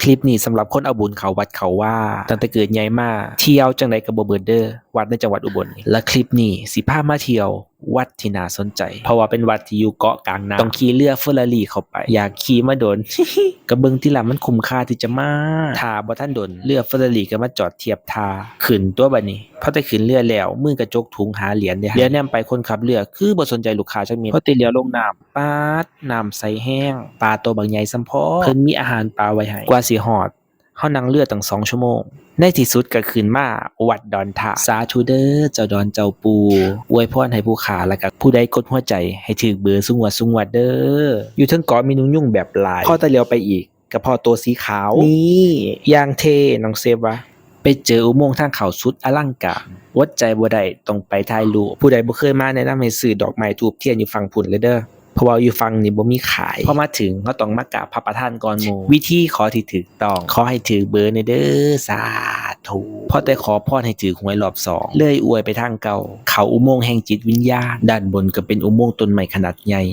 คลิปนี้สำหรับคนเอาบุญเขาวัดเขาว่าตั้งแต่เกิดใหญ่มาเที่ยวจังไดก็บ่เบิดเด้อวัดในจังหวัดอุบลนี่และคลิปนี้สิพามาเที่ยววัดที่น่าสนใจเพราะว่าเป็นวัดที่อยู่เกาะกลางน้ำต้องขี่เรือเฟอร์รารี่เข้าไปอยากขี่มาโดน ก็เบิ่งที่ละมันคุ้มค่าที่จะมาถ้าบ่ทันโดนเรือเฟอร์รารี่ก็มาจอดเทียบท่าขึ้นตัวบัดนี้พอได้ขึ้นเรือแล้วมือกระจกถุงหาเหรียญเด้เดี๋ยวแนมไปคนขับเรือคือบ่สนใจลูกค้าจักเม็ดพอได้เลี้ยวลงน้ำป๊าดน้ำใสแห้งปลาตัวบักใหญ่ส่ำพ้อเพิ่นมีอาหารปลาไว้ให้กว่าสิฮอดเฮานั่งเรือตั้ง2 ชั่วโมงในที่สุดก็ขึ้นมาวัดดอนทาสาธุเด้อเจ้าดอนเจ้าปูอวยพรให้ผู้ขาแล้วก็ผู้ใดกดหัวใจให้ถึกเบอร์สุงวดเด้ออยู่เทิงเกาะมีนุ่งยุ่งแบบหลายพอตะเลียวไปอีกก็พอตัวสีขาวนี่อย่างเท่น้องเซฟวะไปเจออุโมงค์ทางเขาสุดอลังการอดใจบ่ได้ต้องไปถ่ายรูปผู้ใดบ่เคยมาแนะนำให้ซื้อดอกไม้ธูปเทียนอยู่ฝั่งพุ่นเลยเด้อเพราะว่าอยู่ฝั่งนี้บ่มีขายพอมาถึงเฮาต้องมากราบพระประธานก่อนหมู่วิธีขอที่ถูกต้องขอให้ถือเบอร์ในเด้อสาธุพอแต่ขอพรให้ถือหวยรอบ2เลยอวยไปทางเก่าเขาอุโมงค์แห่งจิตวิญญาณด้านบนก็เป็นอุโมงค์ต้นไม้ขนาดใหญ่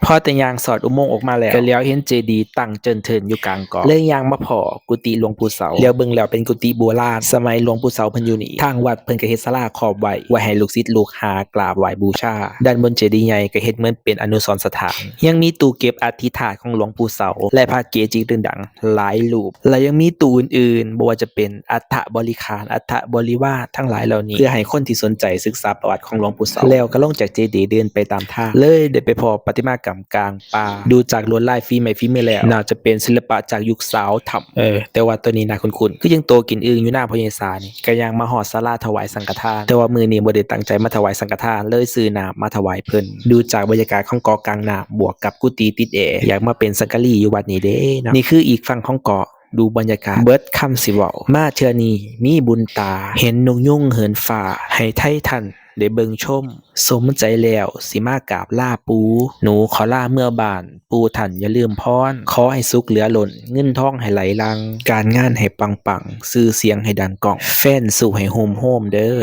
พอแต่ยางสอดอุโมงค์ออกมาแล้วก็แล้วเห็นเจดีย์ตั้งเจินเทินอยู่กลางเกาะเลยยางมาพอกุฏิหลวงปู่เสาแล้วเบิ่งแล้วเป็นกุฏิโบราณสมัยหลวงปู่เสาเพิ่นอยู่นี่ทางวัดเพิ่นก็เฮ็ดศาลาครอบไว้ให้ลูกศิษย์ลูกหากราบไหว้บูชาด้านบนเจดีย์ใหญ่ก็เฮ็ดเหมือนเป็นอนุสรณ์สถานยังมีตู้เก็บอธิษฐานของหลวงปู่เสาและพระเกจิชื่อดังหลายรูปและยังมีตู้อื่นๆบ่ว่าจะเป็นอัฐบริขารอัฐบริวารทั้งหลายเหล่านี้เพื่อให้คนที่สนใจศึกษาประวัติของหลวงปู่เสาแล้วก็ลงจากเจดีย์เดินไปตามทางเลยได้ไปพบประติมากรรมกลางป่าดูจากลวดลายฝีไม้ฝีมือแล้วน่าจะเป็นศิลปะจากยุคสาวถ้ำแต่ว่าตัวนี้น่าคุ้นๆคือยังโตกินอึ่งอยู่หน้าพญาศาลนี่ก็ยังมาฮอดศาลาถวายสังฆทานแต่ว่ามื้อนี้บ่ได้ตั้งใจมาถวายสังฆทานเลยซื้อน้ำมาถวายเพิ่นดูจากบรรยากาศของเกาะกลางน้ำบวกกับกุฏิติดแอร์อยากมาเป็นสังฆลีอยู่วัดนี้เด้เนาะนี่คืออีกฝั่งของเกาะดูบรรยากาศเบิดคำสิเว้ามาเทื่อนี้มีบุญตาเห็นนกยุงเหินฟ้าให้ไททันได้เบิ่งชมสมใจแล้วสิมากราบลาปูหนูขอลาเมื่อบ้านปูท่านอย่าลืมพรขอให้สุขเหลือล้นเงินทองให้ไหลลังการงานให้ปังๆชื่อเสียงให้ดังก้องแฟนสู่ให้โฮมเด้อ